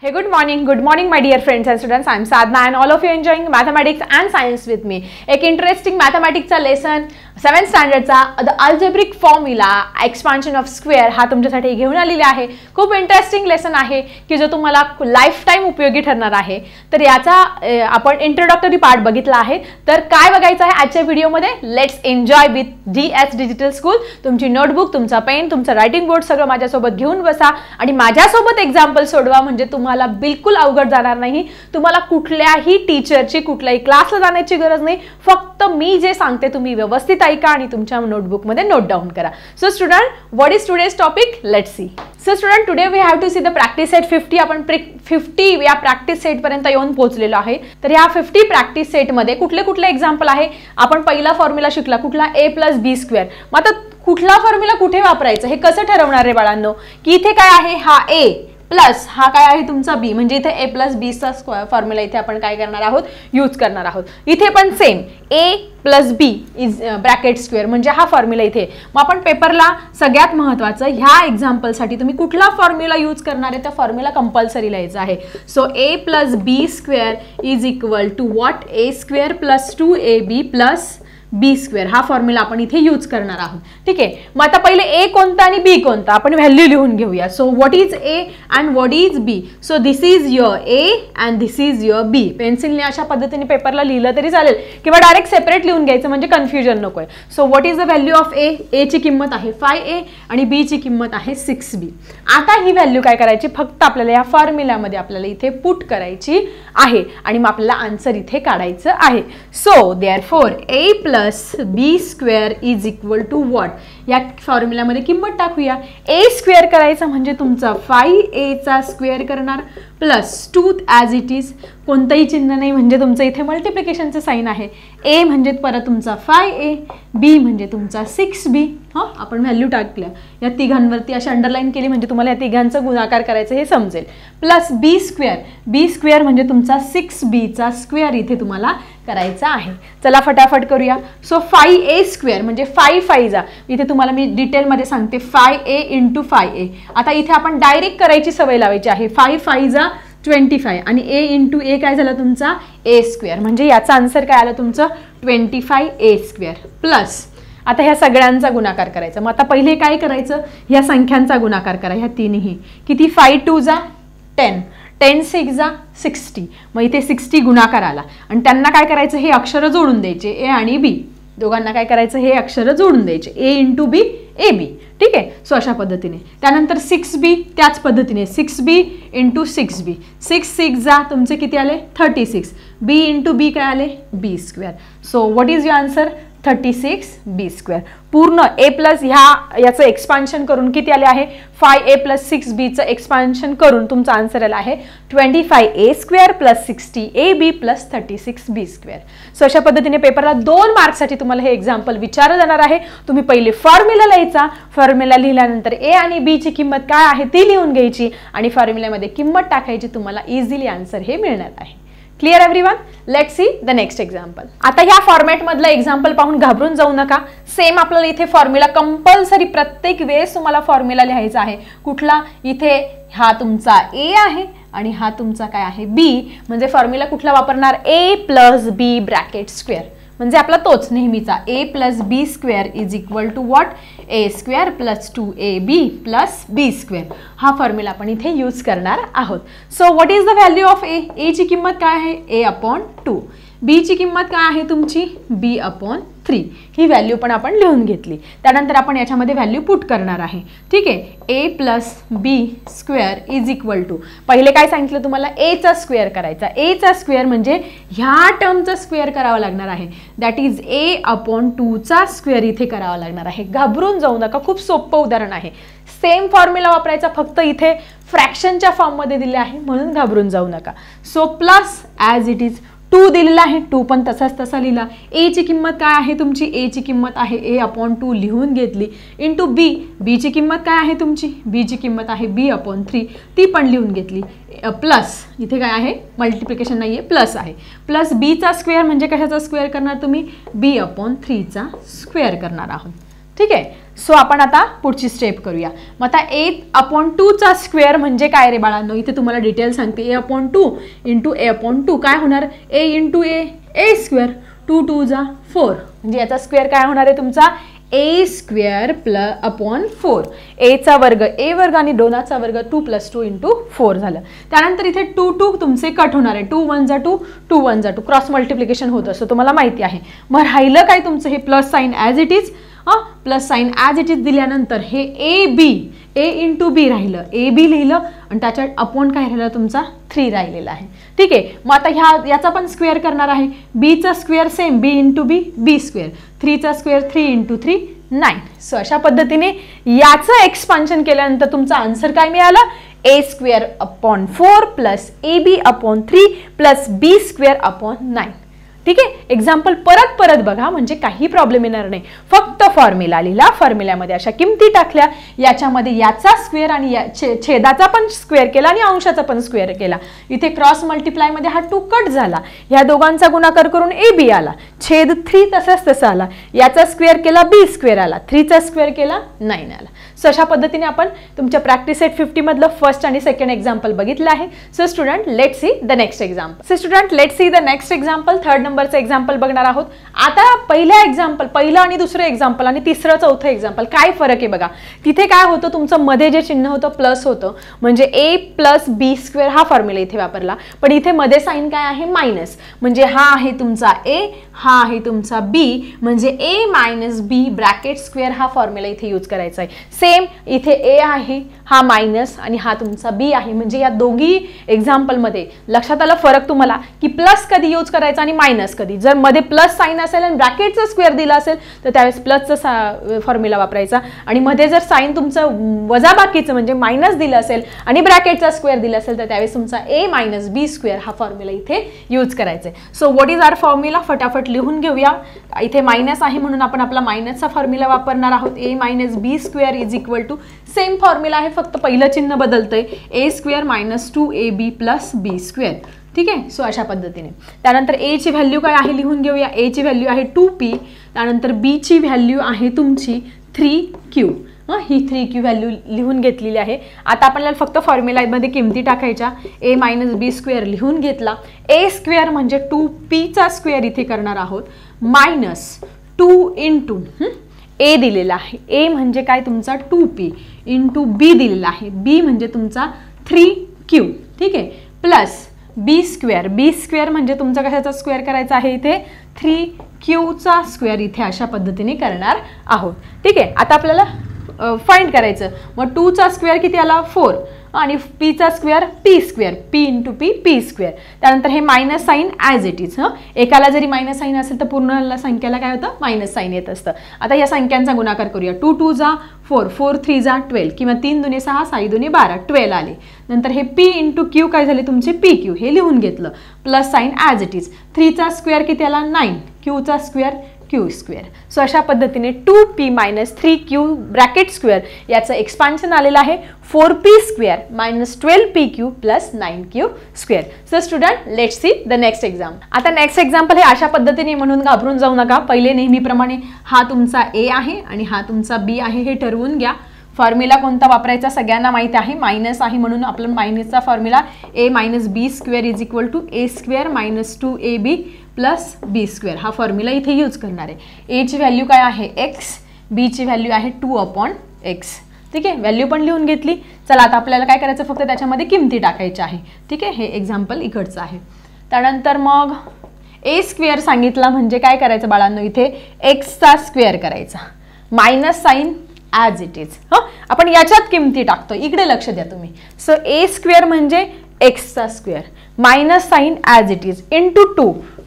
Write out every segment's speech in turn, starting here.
Hey, good morning my dear friends and students. I am Sadhna and all of you enjoying mathematics and science with me. एक interesting मॅथमॅटिक्सचा lesson 7th स्टँडर्डचा the algebraic formula expansion of square हा तुमच्यासाठी घेऊन आलेला आहे. खूप interesting lesson आहे की जो तुम्हाला लाईफ टाइम उपयोगी ठरणार आहे. तर याचा आपण इंट्रोडक्टरी पार्ट बघितला आहे. तर काय बघायचं आहे आजच्या व्हिडिओमध्ये? Let's enjoy with DS digital school. तुमची नोटबुक, तुमचा पेन, तुमचा रायटिंग बोर्ड सगळं माझ्यासोबत घेऊन बसा आणि माझ्यासोबत एक्झाम्पल सोडवा. म्हणजे तुम्हाला बिलकुल अवघड जाणार नाही. तुम्हाला कुठल्याही टीचरची कुठल्याही क्लासला जाण्याची गरज नाही. फक्त मी जे सांगते तुम्ही व्यवस्थित ऐका आणि तुमच्या नोटबुक मध्ये नोट डाउन करा. So student, what is today's topic? Let's see. So student, today we have to see the practice set 50. आपण 50 या प्रॅक्टिस सेट पर्यंत येऊन पोहोचलेलो आहे. तर या 50 प्रॅक्टिस सेट मध्ये कुठले कुठले एक्झाम्पल आहे? आपण पहिला फॉर्म्युला शिकला कुठला? a+b². मग आता कुठला फॉर्म्युला कुठे वापरायचा हे कसं ठरवणार रे बाळांनो? की इथे काय आहे? हा a प्लस हा काय आहे तुमचा b. म्हणजे इथे a+b चा फॉर्म्युला इथे आपण काय करणार आहोत? यूज करणार आहोत. इथे पण same a+b is bracket square म्हणजे हा फॉर्म्युला इथे. मग आपण पेपरला सगळ्यात महत्त्वाचं ह्या एक्झाम्पल साठी तुम्ही कुठला फॉर्म्युला यूज करणार आहे? त्या फॉर्म्युला कंपल्सरी लिहायचा आहे. So a+b² is equal to what? a² + 2ab + b² हा फॉर्म्युला आपण इथे यूज करणार आहोत. ठीक आहे. मग आता पहिले a कोणता आणि b कोणता आपण व्हॅल्यू लिहून घेऊया. So what is a and what is b? So this is your a and this is your b. पेन्सिलने अशा पद्धतीने पेपरला लिहिलं तरी चालेल किंवा डायरेक्ट सेपरेट लिहून घ्यायचं म्हणजे कन्फ्युजन नकोय. So what is the value of a? a ची किंमत आहे 5a आणि b ची किंमत आहे 6b. आता ही व्हॅल्यू काय करायची? फक्त आपल्याला या फॉर्म्युल्यामध्ये आपल्याला इथे पुट करायची आहे आणि मग आपल्याला आन्सर इथे काढायचं आहे. So therefore a+b² is equal to what? या फॉर्म्युल्यामध्ये किंमत टाकूया. a² करायचा म्हणजे तुमचा 5a चा स्क्वेअर करणार प्लस 2 ॲज इट इज. कोणतंही चिन्ह नाही म्हणजे तुमचं इथे मल्टिप्लिकेशनचं साईन आहे. a म्हणजे परत तुमचा 5a, b म्हणजे तुमचा 6b. हां, आपण व्हॅल्यू टाकल्या या तिघांवरती अशी अंडरलाईन केली म्हणजे तुम्हाला या तिघांचं गुणाकार करायचं हे समजेल. प्लस b² म्हणजे तुमचा 6b चा स्क्वेअर इथे तुम्हाला करायचा आहे. चला फटाफट करूया. सो 5a² म्हणजे 5 5 इथे तुम्हाला मी डिटेलमध्ये सांगते 5a × 5a. आता इथे आपण डायरेक्ट करायची सवय लावायची आहे. 5 5 25 आणि a × a काय झालं तुमचा? a² म्हणजे याचा आन्सर काय आलं तुमचं? 25a² प्लस आता ह्या सगळ्यांचा गुणाकार करायचा. मग आता पहिले काय करायचं? ह्या संख्यांचा गुणाकार करा. ह्या तीनही किती? 5 2 10, 10 6 60. मग इथे 60 गुणाकार आला आणि त्यांना काय करायचं? हे अक्षर जोडून द्यायचे a आणि b. दोघांना काय करायचं? हे अक्षर जोडून द्यायचे a × b ab. ठीक आहे. सो अशा पद्धतीने. त्यानंतर 6b त्याच पद्धतीने 6b × 6b. 6 6 तुमचे किती आले? 36. b × b काय आले? b². So what is your answer? 36b². पूर्ण a+ याचं एक्सपान्शन करून किती आले आहे? 5a + 6b चं एक्सपान्शन करून तुमचा आन्सर आला आहे 25a² + 60ab + 36b². सो अशा पद्धतीने पेपरला 2 मार्क्ससाठी तुम्हाला हे एक्झाम्पल विचारलं जाणार आहे. तुम्ही पहिले फॉर्म्युला लिहायचा. फॉर्म्युला लिहिल्यानंतर a आणि b ची किंमत काय आहे ती लिहून घ्यायची आणि फॉर्म्युल्यामध्ये किंमत टाकायची. तुम्हाला इझिली आन्सर हे मिळणार आहे. Clear everyone? Let's see the next example. आता ह्या फॉर्मॅट मधलं एक्झाम्पल पाहून घाबरून जाऊ नका. सेम आपल्याला इथे फॉर्म्युला कंपल्सरी प्रत्येक वेळेस तुम्हाला फॉर्म्युला लिहायचा आहे. कुठला? इथे हा तुमचा a आहे आणि हा तुमचा काय आहे? b. म्हणजे फॉर्म्युला कुठला वापरणार? a+b ब्रॅकेट स्क्वेअर म्हणजे आपला तोच नेहमीचा a+b² is equal to what? a² + 2ab + b². हा फॉर्म्युला आपण इथे यूज करणार आहोत. So what is the value of a? a ची किंमत काय आहे? a/2. b ची किंमत काय आहे तुमची? b/3. ही व्हॅल्यू पण आपण लिहून घेतली. त्यानंतर आपण याच्यामध्ये व्हॅल्यू पुट करणार आहे. ठीक आहे. a+b² इज इक्वल टू पहिले काय सांगितलं तुम्हाला? a चा स्क्वेअर करायचा. a चा स्क्वेअर म्हणजे ह्या टर्मचा स्क्वेअर करावा लागणार आहे. दॅट इज a/2 चा स्क्वेअर इथे करावा लागणार आहे. घाबरून जाऊ नका. खूप सोपं उदाहरण आहे. सेम फॉर्म्युला वापरायचा फक्त इथे फ्रॅक्शनच्या फॉर्ममध्ये दिले आहे म्हणून घाबरून जाऊ नका. So plus as it is 2 दिलेला आहे. 2 पण तसाच तसा लिहिला. a ची किंमत काय आहे तुमची? a ची किंमत आहे a/2 लिहून घेतली. Into b. b ची किंमत काय आहे तुमची? b ची किंमत आहे b/3 ती पण लिहून घेतली. प्लस इथे काय आहे? मल्टिप्लिकेशन नाही आहे, प्लस आहे. प्लस b चा स्क्वेअर म्हणजे कशाचा स्क्वेअर करणार तुम्ही? b/3 चा स्क्वेअर करणार आहोत. ठीक आहे. सो आपण आता पुढची स्टेप करूया. मग आता a/2 चा स्क्वेअर म्हणजे काय रे बाळांनो, इथे तुम्हाला डिटेल सांगते. a/2 इंटू a/2 काय होणार, a इंटू a स्क्वेअर, 2 2 जा 4, म्हणजे याचा स्क्वेअर काय होणार आहे तुमचा a स्क्वेअर अपॉन 4. a चा वर्ग a वर्ग आणि 2 चा वर्ग 2 + 2 इंटू 4 झालं. त्यानंतर इथे 2 2 तुमचे कट होणार आहे, 2 1 जा 2, 2 1 जा 2, क्रॉस मल्टिप्लिकेशन होतं असं तुम्हाला माहिती आहे. मग राहिलं काय तुमचं हे plus sign as it is. Plus sign as it is दिल्यानंतर हे a इंटू बी राहिलं, a बी लिहिलं आणि त्याच्या अपॉन काय राहिलं तुमचा 3 राहिलेला आहे. ठीक आहे. मग आता याचा पण स्क्वेअर करणार आहे. बीचा square same b into B square, 3चा square 3 into 3 9. So अशा पद्धतीने याचं एक्सपान्शन केल्यानंतर तुमचा आन्सर काय मिळाला, a square upon 4 plus ab upon 3 plus b square upon 9. ठीक आहे. एक्झाम्पल परत बघा म्हणजे काही प्रॉब्लेम येणार नाही. फक्त फॉर्म्युला लिहिला, फॉर्म्युल्यामध्ये अशा किमती टाकल्या, याच्यामध्ये याचा स्क्वेअर आणि छेदाचा पण स्क्वेअर केला आणि अंशाचा पण स्क्वेअर केला. इथे क्रॉस मल्टिप्लायमध्ये हा 2 कट झाला, ह्या दोघांचा गुणाकार करून ab आला, छेद 3 तसाच तसा आला, याचा स्क्वेअर केला b स्क्वेअर आला, 3चा स्क्वेअर केला 9 आला. सो अशा पद्धतीने आपण तुमच्या प्रॅक्टिस सेट 50 मधलं फर्स्ट आणि सेकंड एक्झाम्पल बघितलं आहे. So student let's see the next example. So student let's see the next example. 3rd नंबरचं एक्झाम्पल बघणार आहोत. आता पहिलं आणि दुसरं एक्झाम्पल आणि तिसरं चौथं एक्झाम्पल काय फरक आहे बघा. तिथे काय होतं तुमचं मध्ये जे चिन्ह होतं प्लस होतं, म्हणजे a प्लस बी स्क्वेअर हा फॉर्म्युला इथे वापरला. पण इथे मध्ये साईन काय आहे मायनस, म्हणजे हा आहे तुमचा a, हा आहे तुमचा b, म्हणजे a minus b bracket square हा फॉर्म्युला इथे यूज करायचा आहे. सेम इथे a आहे, हा मायनस आणि हा तुमचा b आहे. म्हणजे या दोघी एक्झाम्पलमध्ये लक्षात आलं फरक तुम्हाला की प्लस कधी यूज करायचा आणि मायनस कधी. जर मध्ये प्लस साईन असेल आणि ब्रॅकेटचा स्क्वेअर दिला असेल तर त्यावेळेस प्लसचा फॉर्म्युला वापरायचा, आणि मध्ये जर साईन तुमचं वजाबाकीचं म्हणजे मायनस दिलं असेल आणि ब्रॅकेटचा स्क्वेअर दिला असेल तर त्यावेळेस तुमचा a मायनस बी स्क्वेअर हा फॉर्म्युला इथे यूज करायचा आहे. So what is our formula, फटाफट लिहून घेऊया. इथे मायनस आहे म्हणून आपण आपला मायनसचा फॉर्म्युला वापरणार आहोत. a minus B square is equal to same formula आहे, फक्त पहिलं चिन्ह बदलतंय, a square minus 2ab plus B square. ठीक आहे. सो अशा पद्धतीने त्यानंतर a ची व्हॅल्यू काय आहे लिहून घेऊया. a ची व्हॅल्यू आहे 2p, त्यानंतर b ची व्हॅल्यू आहे तुमची 3q. ही 3q व्हॅल्यू लिहून घेतलेली आहे. आता आपल्याला फक्त फॉर्म्युलामध्ये किमती टाकायच्या. a मायनस बी स्क्वेअर लिहून घेतला, a स्क्वेअर म्हणजे 2pचा स्क्वेअर इथे करणार आहोत, मायनस 2 इंटू a दिलेला आहे, a म्हणजे काय तुमचा 2p इंटू b दिलेला आहे, b म्हणजे तुमचा 3q. ठीक आहे. प्लस बी स्क्वेअर म्हणजे तुमचा कशाचा स्क्वेअर करायचा आहे इथे 3qचा स्क्वेअर इथे अशा पद्धतीने करणार आहोत. ठीक आहे. आता आपल्याला फाइंड करायचं. मग 2चा स्क्वेअर किती आला 4 आणि पीचा square P square, P into P square. त्यानंतर हे minus sign as it is. एकाला जरी मायनस साईन असेल तर पूर्ण संख्याला काय होतं मायनस साईन येत असतं. आता या संख्यांचा गुणाकार करूया. 2 2 जा 4, 4 3 जा 12 किंवा 3 2 6 6 2 12 12 आले. नंतर हे p इंटू क्यू काय झाले तुमचे pq, हे लिहून घेतलं, plus sign as it is. 3चा स्क्वेअर किती आला 9, क्यूचा स्क्वेअर क्यू स्क्वेअर. सो अशा पद्धतीने 2p minus 3q bracket square याचं एक्सपान्शन आलेलं आहे 4p square minus 12pq plus 9q square. So student let's see the next exam. आता नेक्स्ट एक्झाम्पल हे अशा पद्धतीने म्हणून घाबरून जाऊ नका. पहिले नेहमीप्रमाणे हा तुमचा a आहे आणि हा तुमचा b आहे हे ठरवून घ्या. फॉर्म्युला कोणता वापरायचा सगळ्यांना माहिती आहे, मायनस आहे म्हणून आपला मायनसचा formula a minus B square is equal to a square minus 2ab plus B square हा फॉर्म्युला इथे यूज करणार आहे. a ची व्हॅल्यू काय आहे x, b ची व्हॅल्यू आहे 2/x. ठीक आहे. व्हॅल्यू पण लिहून घेतली. चला आता आपल्याला काय करायचं फक्त त्याच्यामध्ये किमती टाकायच्या आहे. ठीक आहे. हे एक्झाम्पल इकडचं आहे. त्यानंतर मग a स्क्वेअर सांगितला म्हणजे काय करायचं बाळांनो, इथे xचा स्क्वेअर करायचा, minus sign as it is. आपण याच्यात किमती टाकतो, इकडे लक्ष द्या तुम्ही. सो a स्क्वेअर म्हणजे एक्सचा square minus sign as it is into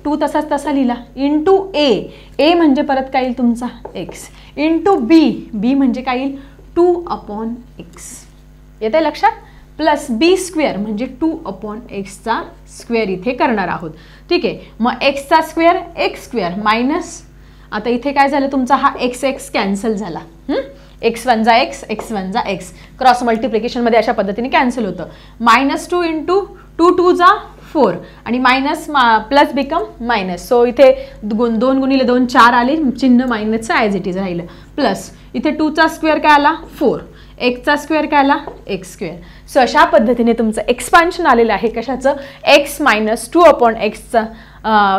2 तसाच तसा लिहिला, इंटू a म्हणजे परत काय येईल तुमचा x, इंटू b म्हणजे काय येईल 2/x. येते लक्षात. प्लस बी स्क्वेअर म्हणजे 2/xचा स्क्वेअर इथे करणार आहोत. ठीक आहे. मग एक्सचा स्क्वेअर एक्स स्क्वेअर मायनस, आता इथे काय झालं तुमचा हा x कॅन्सल झाला, x1 जा x, x1 जा x, क्रॉस मल्टिप्लिकेशनमध्ये अशा पद्धतीने कॅन्सल होतं. -2 इंटू 2 2 जा 4 आणि minus plus become minus. So इथे 2 गुणिले 2 4 आले, चिन्ह मायनसचं ॲज इट इज राहिलं. प्लस इथे 2चा स्क्वेअर काय आला 4, एक्सचा स्क्वेअर काय आला एक्स स्क्वेअर. सो अशा पद्धतीने तुमचं एक्सपान्शन आलेलं आहे. कशाचं एक्स मायनस 2 अपॉन एक्सचं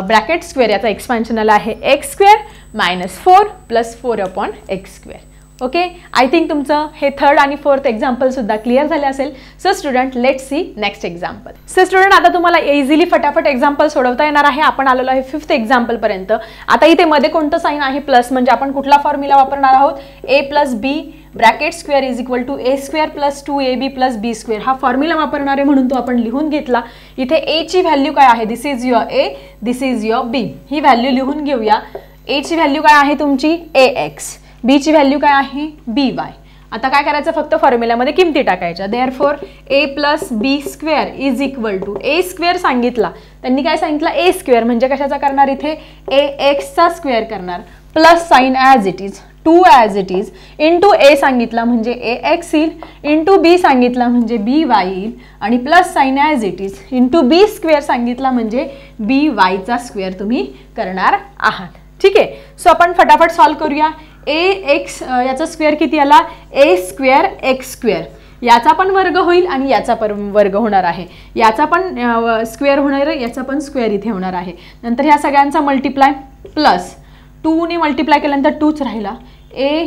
ब्रॅकेट स्क्वेअर, याचा एक्सपान्शन आला आहे x square minus 4 plus 4 upon x square. Okay, I think तुमचं हे थर्ड आणि फोर्थ एक्झाम्पल सुद्धा क्लिअर झाले असेल. So student let's C next example. So student आता तुम्हाला इझिली फटाफट एक्झाम्पल सोडवता येणार आहे. आपण आलेलो आहे 5th एक्झाम्पल पर्यंत. आता इथे मध्ये कोणतं साईन आहे प्लस, म्हणजे आपण कुठला फॉर्म्युला वापरणार आहोत a plus b bracket square is equal to A square plus 2ab plus B square हा फॉर्म्युला वापरणार आहे, म्हणून तो आपण लिहून घेतला. इथे ए ची व्हॅल्यू काय आहे, this is your a, this is your b. ही व्हॅल्यू लिहून घेऊया. ए ची व्हॅल्यू काय आहे तुमची ए एक्स, बी ची व्हॅल्यू काय आहे बी वाय. आता काय करायचं, फक्त फॉर्म्युल्यामध्ये किमती टाकायच्या. देअरफॉर A plus B square is equal to A square सांगितला, त्यांनी काय सांगितलं ए स्क्वेअर म्हणजे कशाचा करणार, इथे ए एक्सचा स्क्वेअर करणार plus sign as it is 2 as it is into a सांगितला म्हणजे ए एक्स येईल, इंटू बी सांगितला म्हणजे बी वाय येईल, आणि plus sign as it is into B square सांगितला म्हणजे बी वायचा स्क्वेअर तुम्ही करणार आहात. ठीक आहे, सो आपण फटाफट सॉल्व करूया. ए एक्स याचा स्क्वेअर किती आला ए स्क्वेअर एक्स स्क्वेअर, याचा पण वर्ग होईल आणि याचा पण वर्ग होणार आहे, याचा पण स्क्वेअर होणार आहे, याचा पण स्क्वेअर इथे होणार आहे. नंतर ह्या सगळ्यांचा मल्टिप्लाय प्लस 2 ने मल्टिप्लाय केल्यानंतर 2च राहिला ए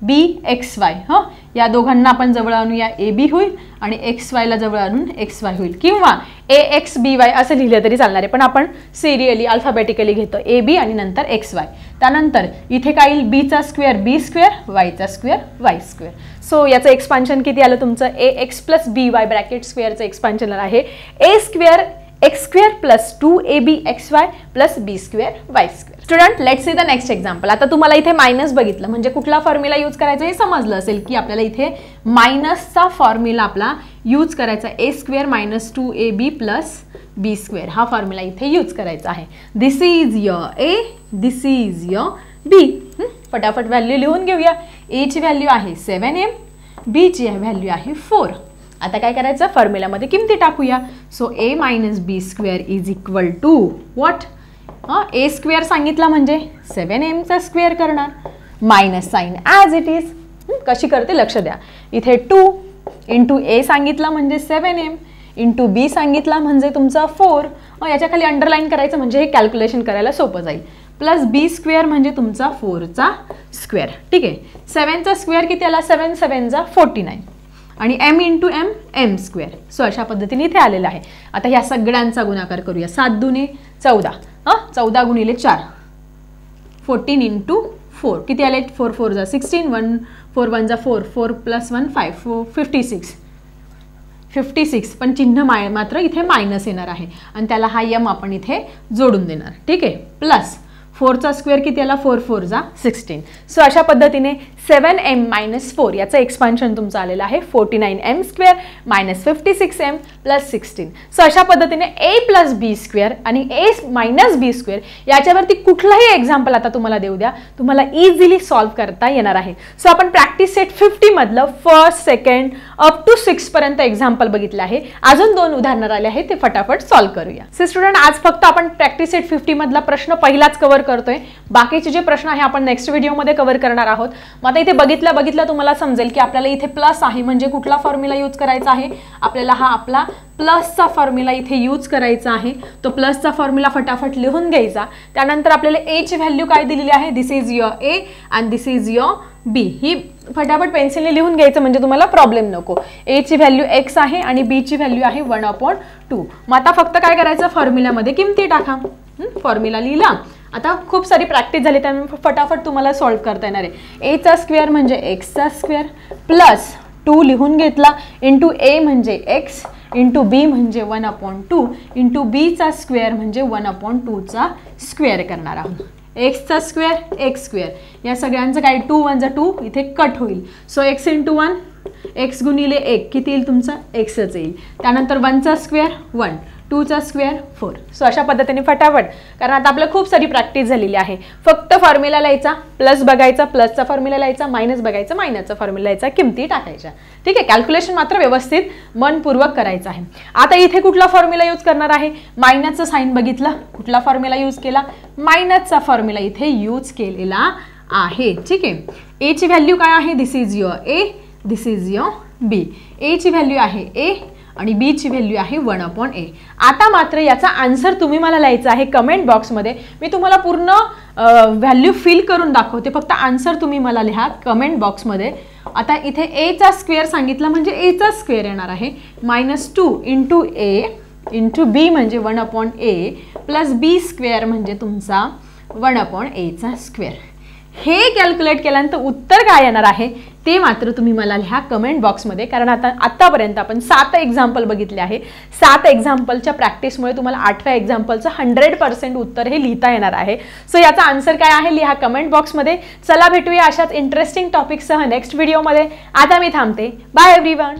बी एक्स वाय. हां, या दोघांना आपण जवळ आणूया ए बी होईल आणि एक्स वायला जवळ आणून एक्स वाय होईल, किंवा ए एक्स बी वाय असं लिहिलं तरी चालणार आहे, पण आपण सिरियली अल्फाबेटिकली घेतो ए बी आणि नंतर एक्स वाय. त्यानंतर इथे काय येईल बीचा स्क्वेअर बी स्क्वेअर वायचा स्क्वेअर वाय स्क्वेअर. सो याचं एक्सपान्शन किती आलं तुमचं a x plus b y bracket स्क्वेअरचं एक्सपान्शन आहे a square x square plus 2ab xy plus B square y square. Student let's see the next example. आता तुम्हाला इथे मायनस बघितलं म्हणजे कुठला फॉर्म्युला यूज करायचा हे समजलं असेल की आपल्याला इथे मायनसचा फॉर्म्युला आपला यूज करायचा a square minus 2ab plus B square हा फॉर्म्युला इथे यूज करायचा आहे. This is your a, this is your b. फटाफट व्हॅल्यू लिहून घेऊया. ए ची व्हॅल्यू आहे 7m, बी ची व्हॅल्यू आहे 4. आता काय करायचं फॉर्म्युलामध्ये किमती टाकूया. So A minus B square is equal to what, A square सांगितला म्हणजे 7mचा स्क्वेअर करणार minus sign as it is. कशी करते लक्ष द्या. इथे 2 इंटू ए सांगितला म्हणजे 7m इंटू बी सांगितला म्हणजे तुमचा 4. याच्या खाली अंडरलाईन करायचं म्हणजे हे कॅल्क्युलेशन करायला सोपं जाईल. प्लस बी स्क्वेअर म्हणजे तुमचा 4चा स्क्वेअर. ठीक आहे, 7चा स्क्वेअर किती आला 7 7 जा 49 आणि m into M M square. So अशा पद्धतीने इथे आलेलं आहे. आता ह्या सगळ्यांचा गुणाकार करूया. 7 दुने 14, 14 गुणिले 4 14 इंटू 4 किती आले 4 4 जा 16, 1 4 1 जा 4, 4 प्लस 1 5 56 पण चिन्ह मात्र इथे मायनस येणार आहे आणि त्याला हा m आपण इथे जोडून देणार. ठीक आहे, प्लस 4चा स्क्वेअर किती आला 4 4 जा 16. सो अशा पद्धतीने 7m मायनस 4 याचं एक्सपान्शन तुमचं आलेलं आहे 49m square minus 56m plus 16. So अशा पद्धतीने a प्लस बी स्क्वेअर आणि a मायनस बी स्क्वेअर याच्यावरती कुठलाही एक्झाम्पल आता तुम्हाला देऊ द्या, तुम्हाला इझिली सॉल्व्ह करता येणार आहे. सो आपण प्रॅक्टिस सेट 50 मधलं फर्स्ट सेकंड अप टू 6 पर्यंत एक्झाम्पल बघितलं आहे. अजून 2 उदाहरणं राहिले आहेत ते फटाफट सॉल्व्ह करूया. सो स्टुडंट आज फक्त आपण प्रॅक्टिस सेट 50 मधला प्रश्न पहिलाच कव्हर करतोय. बाकीचे जे प्रश्न आहे आपण नेक्स्ट व्हिडिओमध्ये कव्हर करणार आहोत. मग आता इथे बघितलं तुम्हाला समजेल की आपल्याला इथे प्लस आहे म्हणजे कुठला फॉर्म्युला यूज करायचा आहे, आपल्याला हा आपला प्लसचा फॉर्म्युला इथे यूज करायचा आहे. तो प्लसचा फॉर्म्युला फटाफट लिहून घ्यायचा. त्यानंतर आपल्याला ए ची व्हॅल्यू काय दिलेली आहे, this is your a and this is your b. ही फटाफट पेन्सिलने लिहून घ्यायचं म्हणजे तुम्हाला प्रॉब्लेम नको. ए ची व्हॅल्यू एक्स आहे आणि बी ची व्हॅल्यू आहे 1/2. मग आता फक्त काय करायचं फॉर्म्युल्यामध्ये किमती टाका. फॉर्म्युला लिहिला. आता खूप सारी प्रॅक्टिस झाली त्यामुळे फटाफट तुम्हाला सॉल्व्ह करता येणार आहे. एचा स्क्वेअर म्हणजे एक्सचा स्क्वेअर प्लस 2 लिहून घेतला इंटू ए म्हणजे एक्स इंटू बी म्हणजे 1/2 इंटू बीचा स्क्वेअर म्हणजे 1/2चा स्क्वेअर करणार आहोत. एक्सचा स्क्वेअर एक्स स्क्वेअर या सगळ्यांचं काय 2 1 जा 2 इथे कट होईल. सो एक्स इंटू 1 एक्स गुणिले 1 किती येईल तुमचा एक्सच येईल. त्यानंतर 1चा स्क्वेअर 1 2चा स्क्वेअर 4. सो अशा पद्धतीने फटाफट, कारण आता आपलं खूप सारी प्रॅक्टिस झालेली आहे. फक्त फॉर्म्युला लिहायचा, प्लस बघायचा, प्लसचा फॉर्म्युला लिहायचा, मायनस बघायचा, मायनसचा फॉर्म्युला लिहायचा, किमती टाकायच्या. ठीक आहे, कॅल्क्युलेशन मात्र व्यवस्थित मनपूर्वक करायचं आहे. आता इथे कुठला फॉर्म्युला यूज करणार आहे? मायनसचं साईन बघितलं, कुठला फॉर्म्युला यूज केला? मायनसचा फॉर्म्युला इथे यूज केलेला आहे. ठीक आहे, ए ची व्हॅल्यू काय आहे? This is your a, this is your b. A ची व्हॅल्यू आहे ए आणि बी ची व्हॅल्यू आहे 1/a. आता मात्र याचा आन्सर तुम्ही मला लिहायचा आहे कमेंट बॉक्समध्ये. मी तुम्हाला पूर्ण व्हॅल्यू फिल करून दाखवते, फक्त आन्सर तुम्ही मला लिहा कमेंट बॉक्समध्ये. आता इथे ए चा स्क्वेअर सांगितला म्हणजे ए चा स्क्वेअर येणार आहे. -2 इंटू ए इंटू बी म्हणजे 1/a प्लस बी स्क्वेअर म्हणजे तुमचा 1/a चा स्क्वेअर. हे कॅल्क्युलेट केल्यानंतर उत्तर काय येणार आहे ते मात्र तुम्ही मला लिहा कमेंट बॉक्समध्ये. कारण आतापर्यंत आपण 7 एक्झाम्पल बघितले आहे. 7 एक्झाम्पलच्या प्रॅक्टिसमुळे तुम्हाला 8व्या एक्झाम्पलचं 100% उत्तर हे लिहिता येणार आहे. सो याचा आन्सर काय आहे लिहा कमेंट बॉक्समध्ये. चला भेटूया अशाच इंटरेस्टिंग टॉपिकसह नेक्स्ट व्हिडिओमध्ये. आता मी थांबते. Bye everyone.